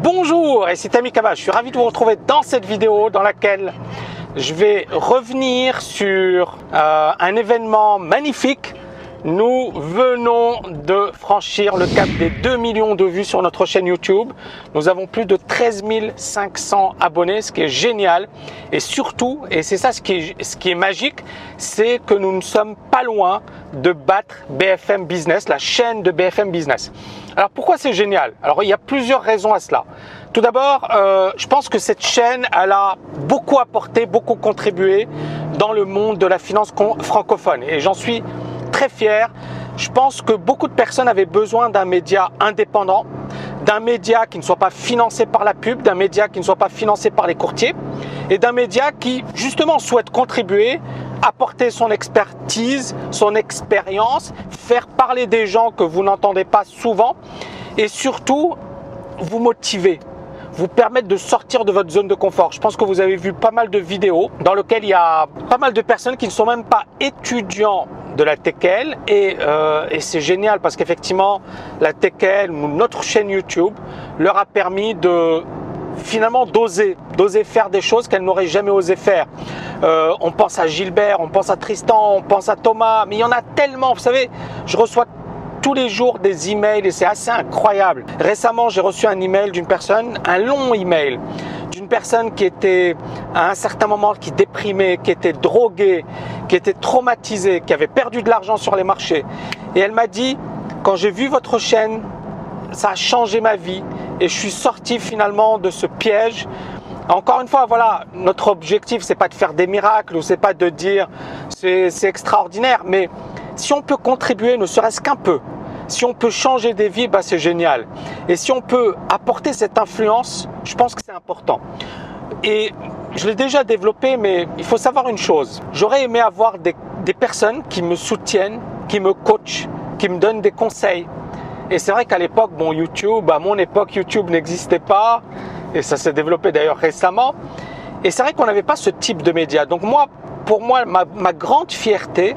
Bonjour, ici Tammy Kaba, je suis ravi de vous retrouver dans cette vidéo dans laquelle je vais revenir sur un événement magnifique. Nous venons de franchir le cap des 2 millions de vues sur notre chaîne YouTube. Nous avons plus de 13 500 abonnés, ce qui est génial. Et surtout, et c'est ça ce qui est magique, c'est que nous ne sommes pas loin de battre BFM Business, la chaîne de BFM Business. Alors pourquoi c'est génial? Alors il y a plusieurs raisons à cela. Tout d'abord, je pense que cette chaîne, elle a beaucoup apporté, beaucoup contribué dans le monde de la finance francophone. Et j'en suis très fier. Je pense que beaucoup de personnes avaient besoin d'un média indépendant, d'un média qui ne soit pas financé par la pub, d'un média qui ne soit pas financé par les courtiers et d'un média qui justement souhaite contribuer, apporter son expertise, son expérience, faire parler des gens que vous n'entendez pas souvent et surtout vous motiver, vous permettre de sortir de votre zone de confort. Je pense que vous avez vu pas mal de vidéos dans lesquelles il y a pas mal de personnes qui ne sont même pas étudiants de la TKL et c'est génial parce qu'effectivement la TKL ou notre chaîne YouTube leur a permis de finalement d'oser faire des choses qu'elles n'auraient jamais osé faire. On pense à Gilbert, on pense à Tristan, on pense à Thomas, mais il y en a tellement. Vous savez, je reçois tous les jours des emails et c'est assez incroyable. Récemment, j'ai reçu un email d'une personne, un long email, d'une personne qui était à un certain moment qui déprimait, qui était droguée, qui était traumatisée, qui avait perdu de l'argent sur les marchés. Et elle m'a dit, quand j'ai vu votre chaîne, ça a changé ma vie et je suis sorti finalement de ce piège. Encore une fois, voilà, notre objectif, c'est pas de faire des miracles ou c'est pas de dire c'est extraordinaire, mais si on peut contribuer, ne serait-ce qu'un peu, si on peut changer des vies, bah c'est génial. Et si on peut apporter cette influence, je pense que c'est important. Et je l'ai déjà développé, mais il faut savoir une chose. J'aurais aimé avoir des personnes qui me soutiennent, qui me coachent, qui me donnent des conseils. Et c'est vrai qu'à l'époque, bon, YouTube, à mon époque, YouTube n'existait pas. Et ça s'est développé d'ailleurs récemment. Et c'est vrai qu'on n'avait pas ce type de médias. Donc moi, pour moi, ma grande fierté,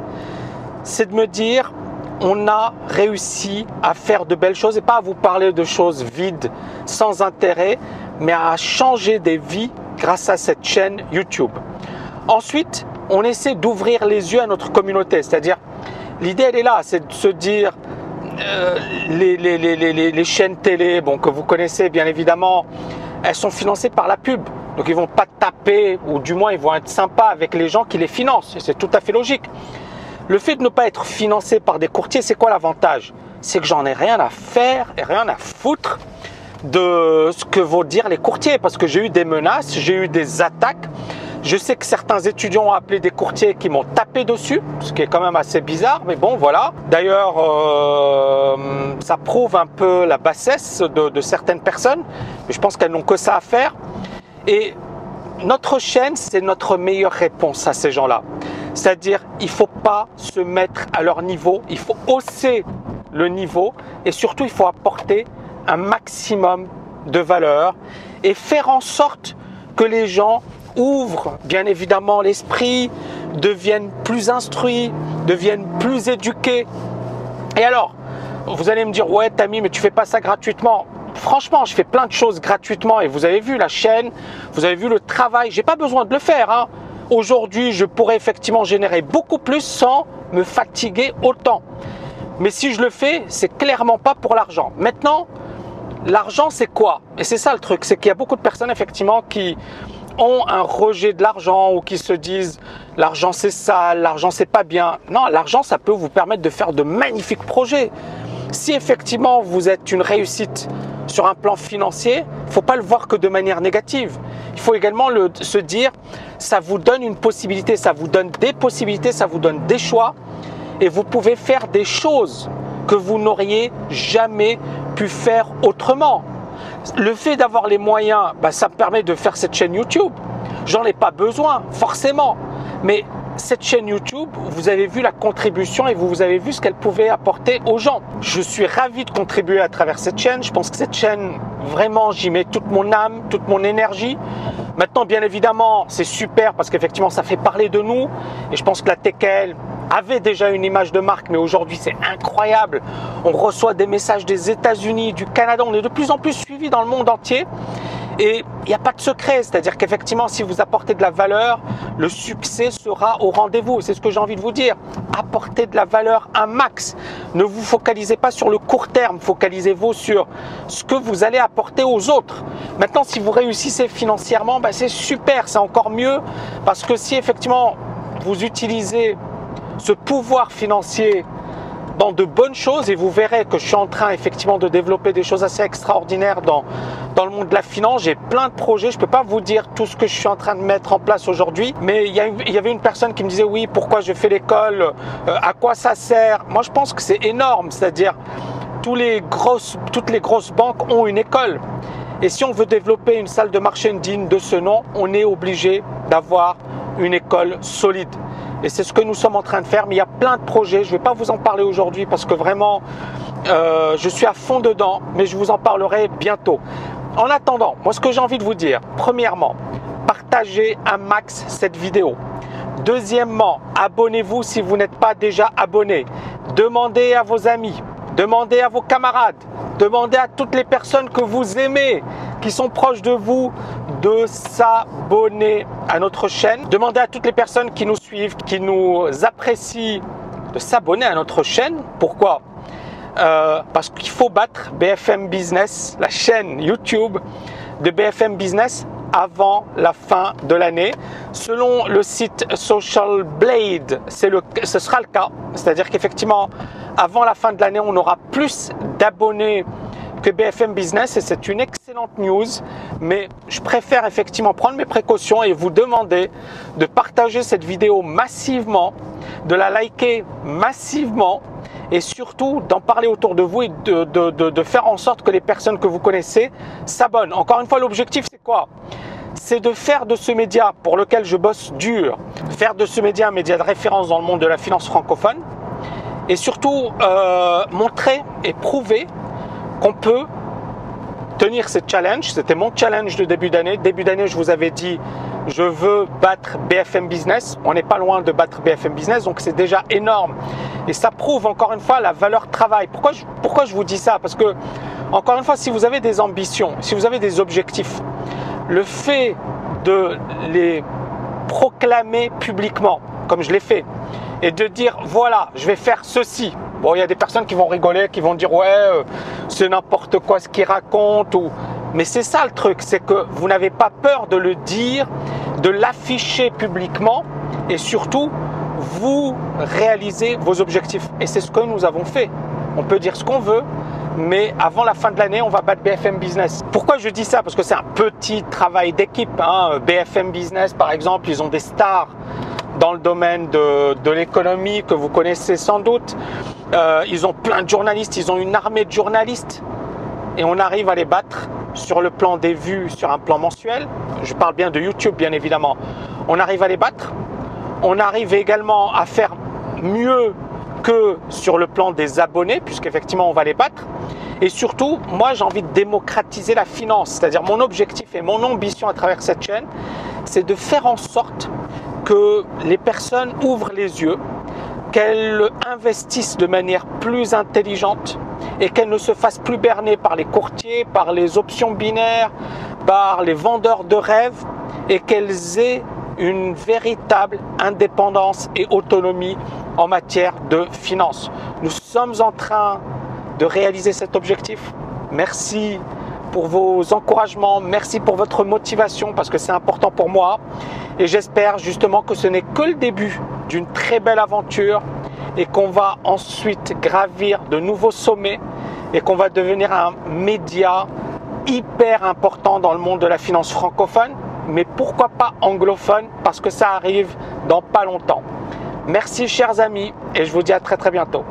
c'est de me dire, on a réussi à faire de belles choses et pas à vous parler de choses vides, sans intérêt, mais à changer des vies grâce à cette chaîne YouTube. Ensuite, on essaie d'ouvrir les yeux à notre communauté, c'est-à-dire, l'idée elle est là, c'est de se dire, les chaînes télé, bon, que vous connaissez bien évidemment, elles sont financées par la pub. Donc ils vont pas taper, ou du moins ils vont être sympas avec les gens qui les financent, et c'est tout à fait logique. Le fait de ne pas être financé par des courtiers, c'est quoi l'avantage? C'est que j'en ai rien à faire et rien à foutre de ce que vont dire les courtiers, parce que j'ai eu des menaces, j'ai eu des attaques. Je sais que certains étudiants ont appelé des courtiers qui m'ont tapé dessus, ce qui est quand même assez bizarre, mais bon, voilà. D'ailleurs, ça prouve un peu la bassesse de certaines personnes, mais je pense qu'elles n'ont que ça à faire. Et notre chaîne, c'est notre meilleure réponse à ces gens-là. C'est-à-dire, il ne faut pas se mettre à leur niveau, il faut hausser le niveau et surtout, il faut apporter un maximum de valeur et faire en sorte que les gens ouvrent bien évidemment l'esprit, deviennent plus instruits, deviennent plus éduqués. Et alors, vous allez me dire, ouais Tammy, mais tu fais pas ça gratuitement. Franchement, je fais plein de choses gratuitement et vous avez vu la chaîne, vous avez vu le travail, j'ai pas besoin de le faire, hein. Aujourd'hui, je pourrais effectivement générer beaucoup plus sans me fatiguer autant. Mais si je le fais, c'est clairement pas pour l'argent. Maintenant, l'argent, c'est quoi? Et c'est ça le truc, c'est qu'il y a beaucoup de personnes effectivement qui ont un rejet de l'argent ou qui se disent l'argent c'est sale, l'argent c'est pas bien. Non, l'argent ça peut vous permettre de faire de magnifiques projets. Si effectivement vous êtes une réussite sur un plan financier, il ne faut pas le voir que de manière négative. Il faut également se dire, ça vous donne une possibilité, ça vous donne des possibilités, ça vous donne des choix et vous pouvez faire des choses que vous n'auriez jamais pu faire autrement. Le fait d'avoir les moyens, ça me permet de faire cette chaîne YouTube. J'en ai pas besoin, forcément. Mais cette chaîne YouTube, vous avez vu la contribution et vous avez vu ce qu'elle pouvait apporter aux gens. Je suis ravi de contribuer à travers cette chaîne. Je pense que cette chaîne, vraiment, j'y mets toute mon âme, toute mon énergie. Maintenant, bien évidemment, c'est super parce qu'effectivement, ça fait parler de nous. Et je pense que la TKL avait déjà une image de marque, mais aujourd'hui c'est incroyable. On reçoit des messages des États-Unis, du Canada, on est de plus en plus suivi dans le monde entier. Et il n'y a pas de secret, c'est-à-dire qu'effectivement, si vous apportez de la valeur, le succès sera au rendez-vous. C'est ce que j'ai envie de vous dire. Apportez de la valeur un max. Ne vous focalisez pas sur le court terme, focalisez-vous sur ce que vous allez apporter aux autres. Maintenant, si vous réussissez financièrement, c'est super, c'est encore mieux, parce que si effectivement vous utilisez ce pouvoir financier dans de bonnes choses, et vous verrez que je suis en train effectivement de développer des choses assez extraordinaires dans le monde de la finance. J'ai plein de projets, je ne peux pas vous dire tout ce que je suis en train de mettre en place aujourd'hui, mais il y avait une personne qui me disait oui, pourquoi je fais l'école, à quoi ça sert? Moi je pense que c'est énorme, c'est-à-dire toutes les grosses banques ont une école, et si on veut développer une salle de marché digne de ce nom, on est obligé d'avoir une école solide. Et c'est ce que nous sommes en train de faire, mais il y a plein de projets, je ne vais pas vous en parler aujourd'hui parce que vraiment, je suis à fond dedans, mais je vous en parlerai bientôt. En attendant, moi ce que j'ai envie de vous dire, premièrement, partagez un max cette vidéo. Deuxièmement, abonnez-vous si vous n'êtes pas déjà abonné. Demandez à vos amis, demandez à vos camarades, demandez à toutes les personnes que vous aimez, qui sont proches de vous, de s'abonner à notre chaîne. Demandez à toutes les personnes qui nous suivent, qui nous apprécient, de s'abonner à notre chaîne. Pourquoi ? Parce qu'il faut battre BFM Business, la chaîne YouTube de BFM Business, avant la fin de l'année. Selon le site Social Blade, ce sera le cas. C'est-à-dire qu'effectivement, avant la fin de l'année, on aura plus d'abonnés que BFM Business, et c'est une excellente news, mais je préfère effectivement prendre mes précautions et vous demander de partager cette vidéo massivement, de la liker massivement, et surtout d'en parler autour de vous et de faire en sorte que les personnes que vous connaissez s'abonnent. Encore une fois, l'objectif c'est quoi ? C'est de faire de ce média pour lequel je bosse dur, faire de ce média un média de référence dans le monde de la finance francophone, et surtout montrer et prouver qu'on peut tenir ces challenges. C'était mon challenge de début d'année. Début d'année, je vous avais dit, je veux battre BFM Business. On n'est pas loin de battre BFM Business, donc c'est déjà énorme. Et ça prouve encore une fois la valeur travail. Pourquoi je vous dis ça ? Parce que, encore une fois, si vous avez des ambitions, si vous avez des objectifs, le fait de les proclamer publiquement, comme je l'ai fait, et de dire voilà, je vais faire ceci. Bon, il y a des personnes qui vont rigoler, qui vont dire ouais, c'est n'importe quoi ce qu'ils racontent. Mais c'est ça le truc, c'est que vous n'avez pas peur de le dire, de l'afficher publiquement, et surtout, vous réalisez vos objectifs. Et c'est ce que nous avons fait. On peut dire ce qu'on veut, mais avant la fin de l'année, on va battre BFM Business. Pourquoi je dis ça ? Parce que c'est un petit travail d'équipe. BFM Business, par exemple, ils ont des stars dans le domaine de l'économie que vous connaissez sans doute. Ils ont plein de journalistes, ils ont une armée de journalistes, et on arrive à les battre sur le plan des vues, sur un plan mensuel. Je parle bien de YouTube, bien évidemment. On arrive à les battre. On arrive également à faire mieux que sur le plan des abonnés, puisqu'effectivement on va les battre. Et surtout, moi j'ai envie de démocratiser la finance, c'est-à-dire mon objectif et mon ambition à travers cette chaîne, c'est de faire en sorte que les personnes ouvrent les yeux, qu'elles investissent de manière plus intelligente et qu'elles ne se fassent plus berner par les courtiers, par les options binaires, par les vendeurs de rêves, et qu'elles aient une véritable indépendance et autonomie en matière de finance. Nous sommes en train de réaliser cet objectif. Merci pour vos encouragements, merci pour votre motivation parce que c'est important pour moi, et j'espère justement que ce n'est que le début d'une très belle aventure et qu'on va ensuite gravir de nouveaux sommets et qu'on va devenir un média hyper important dans le monde de la finance francophone, mais pourquoi pas anglophone, parce que ça arrive dans pas longtemps. Merci chers amis, et je vous dis à très bientôt.